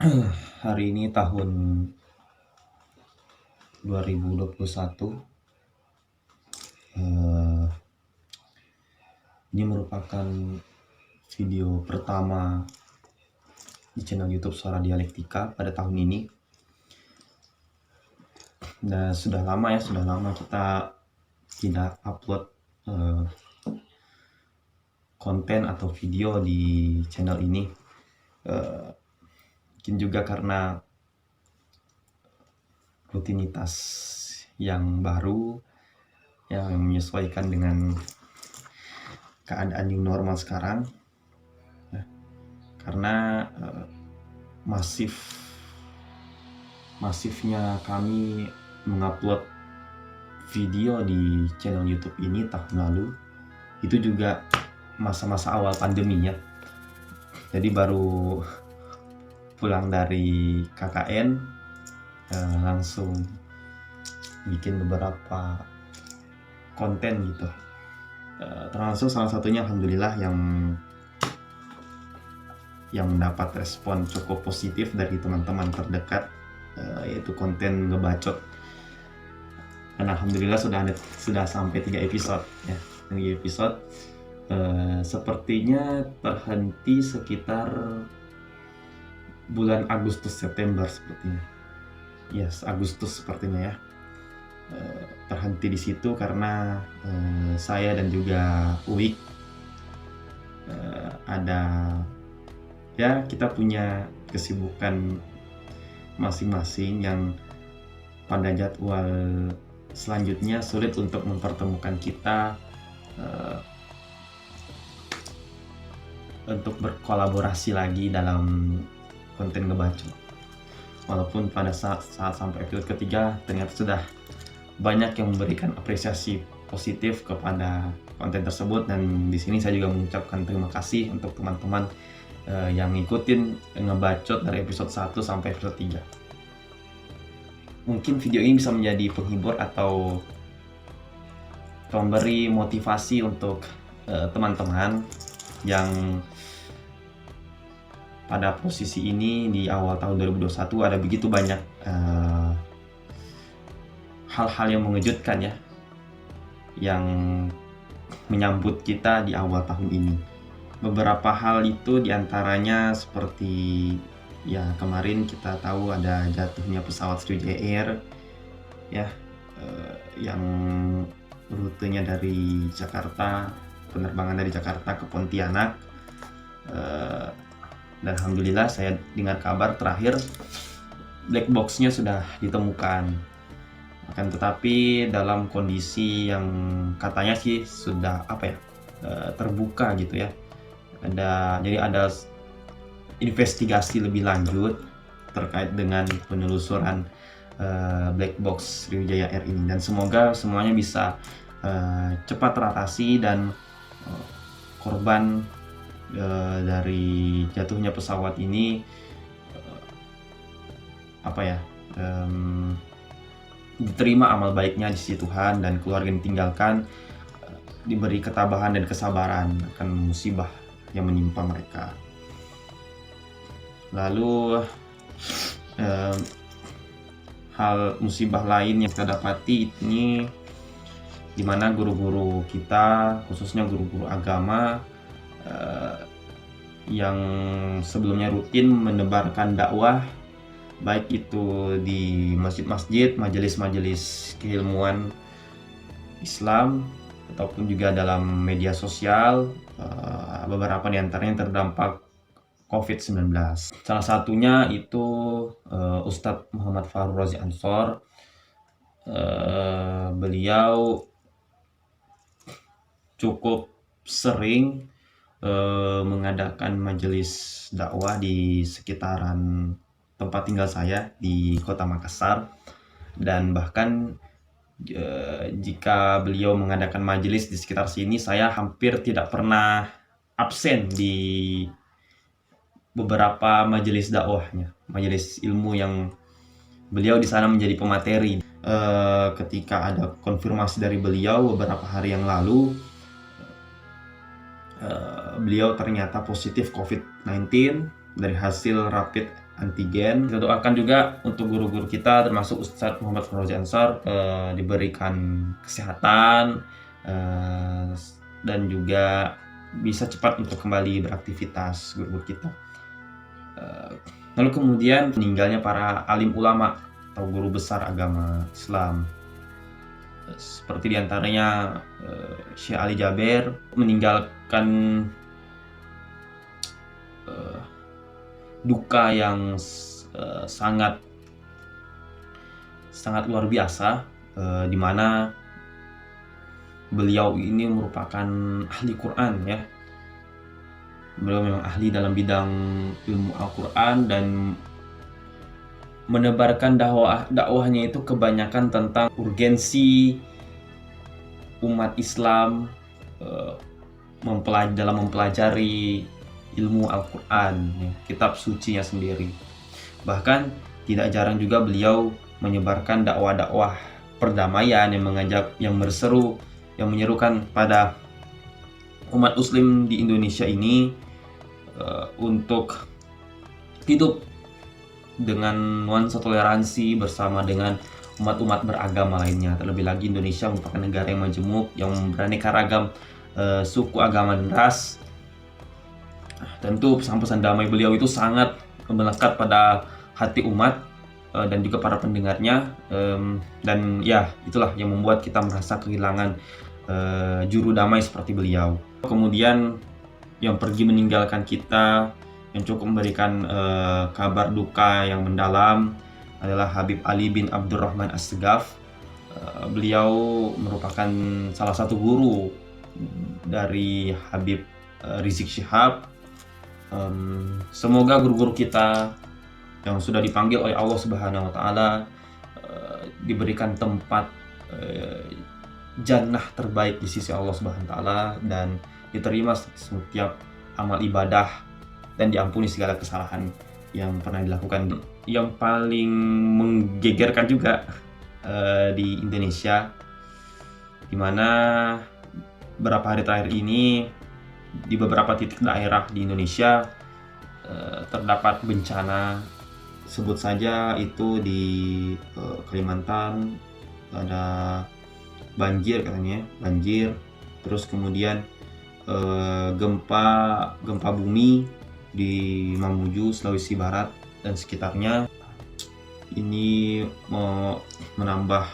Hari ini tahun 2021. eh, Ini merupakan video pertama di channel YouTube Suara Dialektika pada tahun ini. Dan sudah lama kita tidak upload konten atau video di channel ini. Mungkin juga karena rutinitas yang baru yang menyesuaikan dengan keadaan new normal sekarang, karena masifnya kami mengupload video di channel YouTube ini tahun lalu. Itu juga masa-masa awal pandemi ya. Jadi baru pulang dari KKN, langsung bikin beberapa konten gitu. Termasuk salah satunya alhamdulillah yang mendapat respon cukup positif dari teman-teman terdekat, yaitu konten ngebacot. Dan alhamdulillah sudah sampai 3 episode ya. 3 episode sepertinya terhenti sekitar bulan Agustus September sepertinya. Yes, Agustus sepertinya ya. Terhenti di situ karena saya dan juga Uik ada ya, kita punya kesibukan masing-masing yang pada jadwal selanjutnya sulit untuk mempertemukan kita untuk berkolaborasi lagi dalam konten ngebacot. Walaupun pada saat sampai episode ketiga ternyata sudah banyak yang memberikan apresiasi positif kepada konten tersebut, dan di sini saya juga mengucapkan terima kasih untuk teman-teman yang ngikutin ngebacot dari episode 1 sampai episode 3. Mungkin video ini bisa menjadi penghibur atau memberi motivasi untuk teman-teman yang pada posisi ini di awal tahun 2021. Ada begitu banyak hal-hal yang mengejutkan ya, yang menyambut kita di awal tahun ini. Beberapa hal itu diantaranya seperti ya, kemarin kita tahu ada jatuhnya pesawat Sriwijaya Air ya, yang rutenya dari Jakarta, penerbangan dari Jakarta ke Pontianak. Dan alhamdulillah saya dengar kabar terakhir black box-nya sudah ditemukan. Akan tetapi dalam kondisi yang katanya sih sudah terbuka gitu ya. Jadi ada investigasi lebih lanjut terkait dengan penelusuran black box Sriwijaya Air ini, dan semoga semuanya bisa cepat teratasi dan korban dari jatuhnya pesawat ini diterima amal baiknya di sisi Tuhan, dan keluarga yang ditinggalkan diberi ketabahan dan kesabaran akan musibah yang menimpa mereka. Lalu hal musibah lain yang kita dapati ini, dimana guru-guru kita, khususnya guru-guru agama yang sebelumnya rutin menebarkan dakwah, baik itu di masjid-masjid, majelis-majelis keilmuan Islam, ataupun juga dalam media sosial, beberapa di antaranya terdampak COVID-19. Salah satunya itu Ustadz Muhammad Fahru Razi Ansor. Beliau cukup sering mengadakan majelis dakwah di sekitaran tempat tinggal saya di Kota Makassar, dan bahkan jika beliau mengadakan majelis di sekitar sini, saya hampir tidak pernah absen di beberapa majelis dakwahnya, majelis ilmu yang beliau di sana menjadi pemateri. Ketika ada konfirmasi dari beliau beberapa hari yang lalu, beliau ternyata positif COVID-19 dari hasil rapid antigen. Kita doakan juga untuk guru-guru kita termasuk Ustadz Muhammad Fauzi Ansar diberikan kesehatan dan juga bisa cepat untuk kembali beraktivitas guru-guru kita. Lalu kemudian meninggalnya para alim ulama atau guru besar agama Islam, seperti diantaranya Syekh Ali Jaber meninggalkan duka yang sangat luar biasa, di mana beliau ini merupakan ahli Quran ya. Beliau memang ahli dalam bidang ilmu Al-Quran dan menebarkan dakwahnya itu kebanyakan tentang urgensi umat Islam dalam mempelajari ilmu Al-Quran, ya, kitab sucinya sendiri. Bahkan tidak jarang juga beliau menyebarkan dakwah-dakwah perdamaian yang menyerukan pada umat muslim di Indonesia ini untuk hidup dengan nuansa toleransi bersama dengan umat-umat beragama lainnya. Terlebih lagi Indonesia merupakan negara yang majemuk, yang beraneka ragam suku, agama, dan ras. Tentu pesan-pesan damai beliau itu sangat melekat pada hati umat dan juga para pendengarnya, dan ya itulah yang membuat kita merasa kehilangan juru damai seperti beliau. Kemudian yang pergi meninggalkan kita, yang cukup memberikan kabar duka yang mendalam, adalah Habib Ali bin Abdurrahman As-Segaf. Beliau merupakan salah satu guru dari Habib Rizik Syihab. Semoga guru-guru kita yang sudah dipanggil oleh Allah Subhanahu wa Ta'ala diberikan tempat jannah terbaik di sisi Allah Subhanahu wa Ta'ala, dan diterima setiap amal ibadah dan diampuni segala kesalahan yang pernah dilakukan. Yang paling menggegerkan juga di Indonesia, dimana beberapa hari terakhir ini di beberapa titik daerah di Indonesia terdapat bencana. Sebut saja itu di Kalimantan ada banjir katanya, terus kemudian gempa bumi di Mamuju, Sulawesi Barat dan sekitarnya. Ini menambah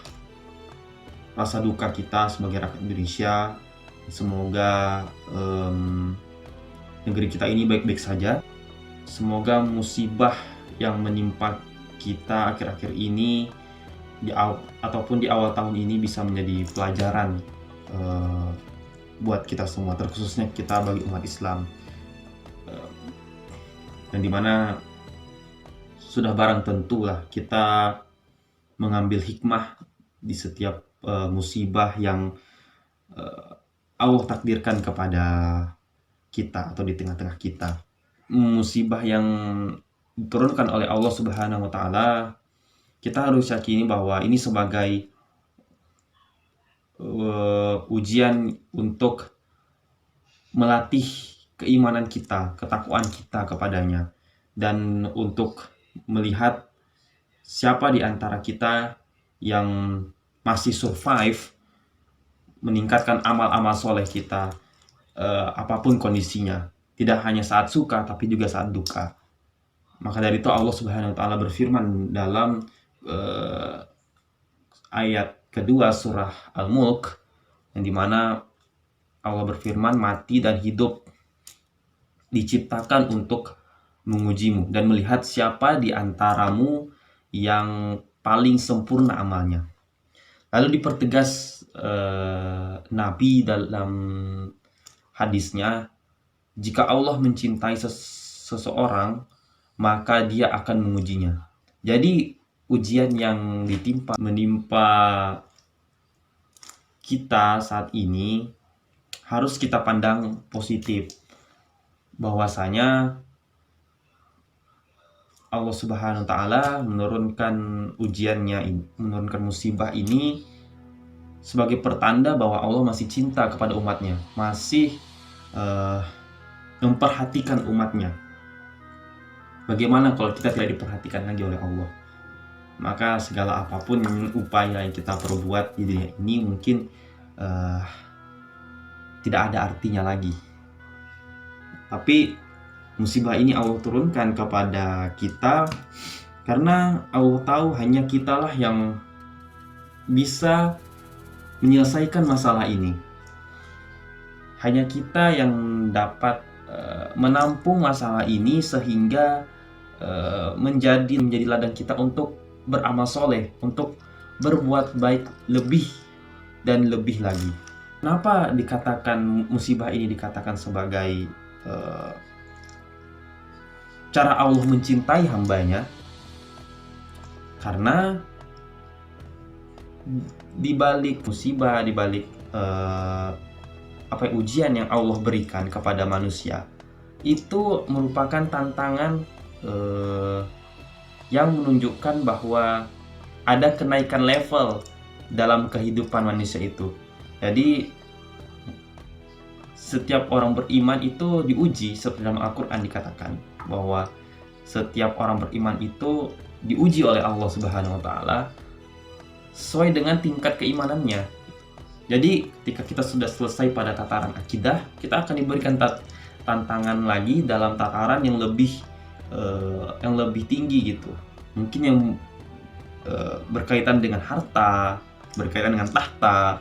rasa duka kita sebagai rakyat Indonesia. Semoga negeri kita ini baik-baik saja. Semoga musibah yang menimpa kita akhir-akhir ini ataupun di awal tahun ini bisa menjadi pelajaran buat kita semua, terkhususnya kita bagi umat Islam, dan dimana sudah barang tentulah kita mengambil hikmah di setiap musibah yang Allah takdirkan kepada kita atau di tengah-tengah kita. Musibah yang diturunkan oleh Allah Subhanahu wa Ta'ala, kita harus yakini bahwa ini sebagai ujian untuk melatih keimanan kita, ketakwaan kita kepadanya, dan untuk melihat siapa di antara kita yang masih survive, meningkatkan amal-amal soleh kita apapun kondisinya, tidak hanya saat suka tapi juga saat duka. Maka dari itu Allah Subhanahu wa Ta'ala berfirman dalam ayat kedua surah Al-Mulk, yang dimana Allah berfirman, mati dan hidup diciptakan untuk mengujimu dan melihat siapa di antaramu yang paling sempurna amalnya. Lalu dipertegas Nabi dalam hadisnya, jika Allah mencintai seseorang, maka dia akan mengujinya. Jadi ujian yang menimpa kita saat ini harus kita pandang positif, bahwasanya Allah Subhanahu wa Ta'ala menurunkan menurunkan musibah ini sebagai pertanda bahwa Allah masih cinta kepada umatnya, masih memperhatikan umatnya. Bagaimana kalau kita tidak diperhatikan lagi oleh Allah? Maka segala apapun upaya yang kita perbuat di dunia ini mungkin tidak ada artinya lagi. Tapi musibah ini Allah turunkan kepada kita karena Allah tahu hanya kitalah yang bisa menyelesaikan masalah ini. Hanya kita yang dapat menampung masalah ini sehingga menjadi ladang kita untuk beramal soleh, untuk berbuat baik lebih dan lebih lagi. Kenapa dikatakan musibah ini dikatakan sebagai cara Allah mencintai hambanya? Karena di balik musibah, di balik ujian yang Allah berikan kepada manusia, itu merupakan tantangan yang menunjukkan bahwa ada kenaikan level dalam kehidupan manusia itu. Jadi setiap orang beriman itu diuji, seperti dalam Al-Quran dikatakan bahwa setiap orang beriman itu diuji oleh Allah Subhanahu wa Ta'ala sesuai dengan tingkat keimanannya. Jadi ketika kita sudah selesai pada tataran akidah, kita akan diberikan tantangan lagi dalam tataran yang lebih tinggi gitu. Mungkin yang berkaitan dengan harta, berkaitan dengan tahta,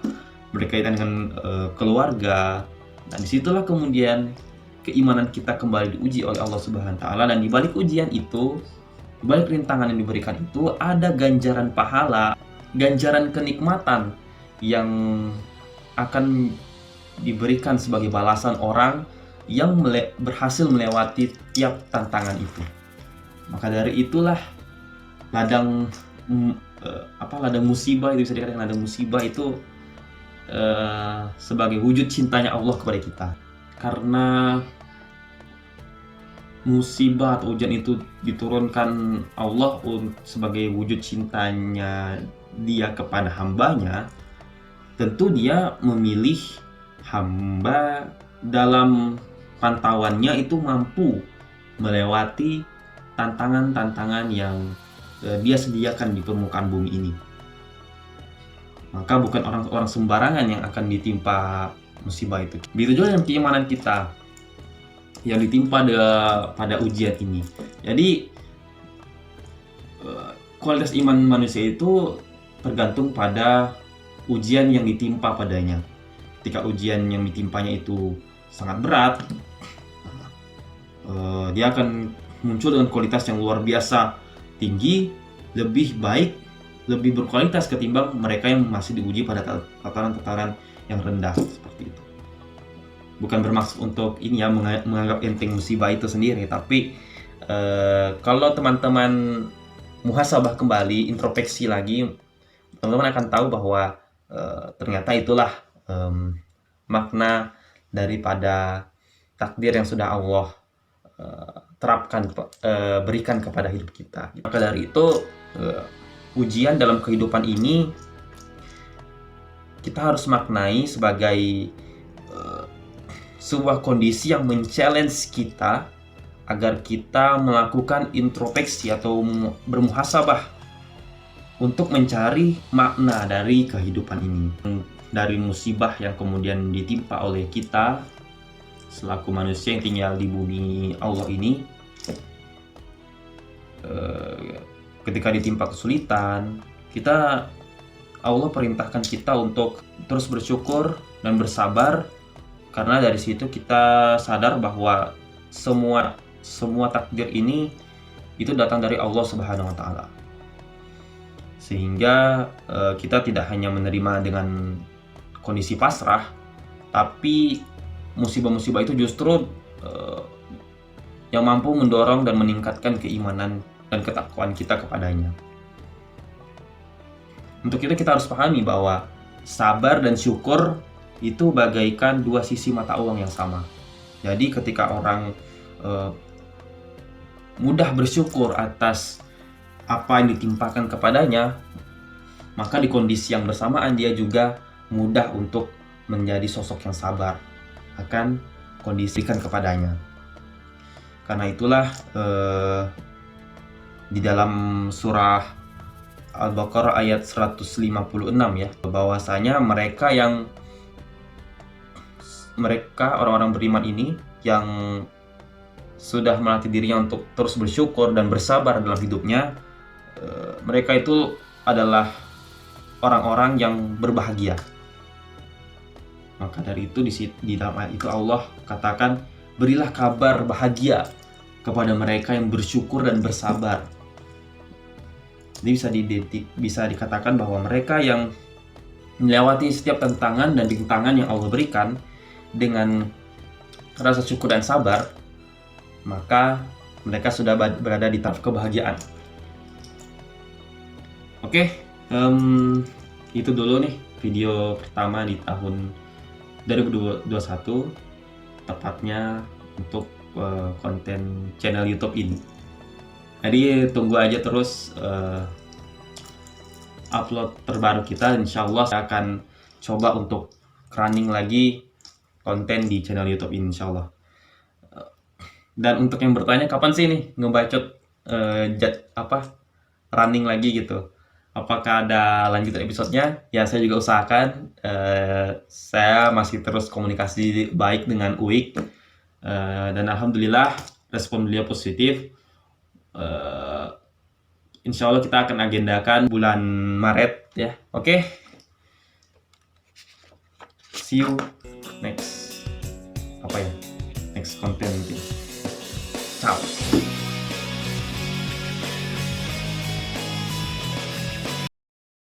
berkaitan dengan keluarga. Nah, disitulah kemudian keimanan kita kembali diuji oleh Allah Subhanahu wa Ta'ala. Dan di balik ujian itu, di balik rintangan yang diberikan itu, ada ganjaran pahala, ganjaran kenikmatan yang akan diberikan sebagai balasan orang yang berhasil melewati tiap tantangan itu. Maka dari itulah ladang musibah itu bisa dikatakan ladang musibah itu sebagai wujud cintanya Allah kepada kita. Karena musibah atau ujian itu diturunkan Allah sebagai wujud cintanya Dia kepada hambanya, tentu Dia memilih hamba dalam pantauannya itu mampu melewati tantangan-tantangan yang Dia sediakan di permukaan bumi ini. Maka bukan orang-orang sembarangan yang akan ditimpa musibah itu. Begitu juga dengan keimanan kita yang ditimpa pada ujian ini. Jadi kualitas iman manusia itu tergantung pada ujian yang ditimpa padanya. Ketika ujian yang ditimpanya itu sangat berat, dia akan muncul dengan kualitas yang luar biasa tinggi, lebih baik, lebih berkualitas ketimbang mereka yang masih diuji pada tataran-tataran yang rendah seperti itu. Bukan bermaksud untuk ini ya menganggap enteng musibah itu sendiri, tapi kalau teman-teman muhasabah kembali, introspeksi lagi, teman-teman akan tahu bahwa ternyata itulah makna daripada takdir yang sudah Allah berikan kepada hidup kita. Maka dari itu ujian dalam kehidupan ini kita harus maknai sebagai sebuah kondisi yang men-challenge kita agar kita melakukan introspeksi atau bermuhasabah untuk mencari makna dari kehidupan ini, dari musibah yang kemudian ditimpa oleh kita selaku manusia yang tinggal di bumi Allah ini. Ketika ditimpa kesulitan, Allah perintahkan kita untuk terus bersyukur dan bersabar, karena dari situ kita sadar bahwa semua takdir ini itu datang dari Allah Subhanahu wa Ta'ala. Sehingga kita tidak hanya menerima dengan kondisi pasrah, tapi musibah-musibah itu justru yang mampu mendorong dan meningkatkan keimanan dan ketakwaan kita kepadanya. Untuk itu kita harus pahami bahwa sabar dan syukur itu bagaikan dua sisi mata uang yang sama. Jadi ketika orang mudah bersyukur atas apa yang ditimpakan kepadanya, maka di kondisi yang bersamaan dia juga mudah untuk menjadi sosok yang sabar akan kondisikan kepadanya. Karena itulah di dalam surah Al-Baqarah ayat 156 ya, bahwasanya mereka orang-orang beriman ini yang sudah melatih dirinya untuk terus bersyukur dan bersabar dalam hidupnya, mereka itu adalah orang-orang yang berbahagia. Maka dari itu di dalam ayat itu Allah katakan, berilah kabar bahagia kepada mereka yang bersyukur dan bersabar. Jadi bisa dikatakan bahwa mereka yang melewati setiap tantangan dan rintangan yang Allah berikan dengan rasa syukur dan sabar, maka mereka sudah berada di taraf kebahagiaan. Oke, itu dulu nih video pertama di tahun 2021, tepatnya untuk konten channel YouTube ini. Jadi tunggu aja terus upload terbaru kita. Insya Allah saya akan coba untuk running lagi konten di channel YouTube ini, insya Allah. Dan untuk yang bertanya kapan sih nih ngebacot running lagi gitu, apakah ada lanjutan episodenya? Ya saya juga usahakan. Saya masih terus komunikasi baik dengan Uik, dan alhamdulillah respon beliau positif. Insya Allah kita akan agendakan bulan Maret ya. Oke. See you next next content mungkin. Ciao.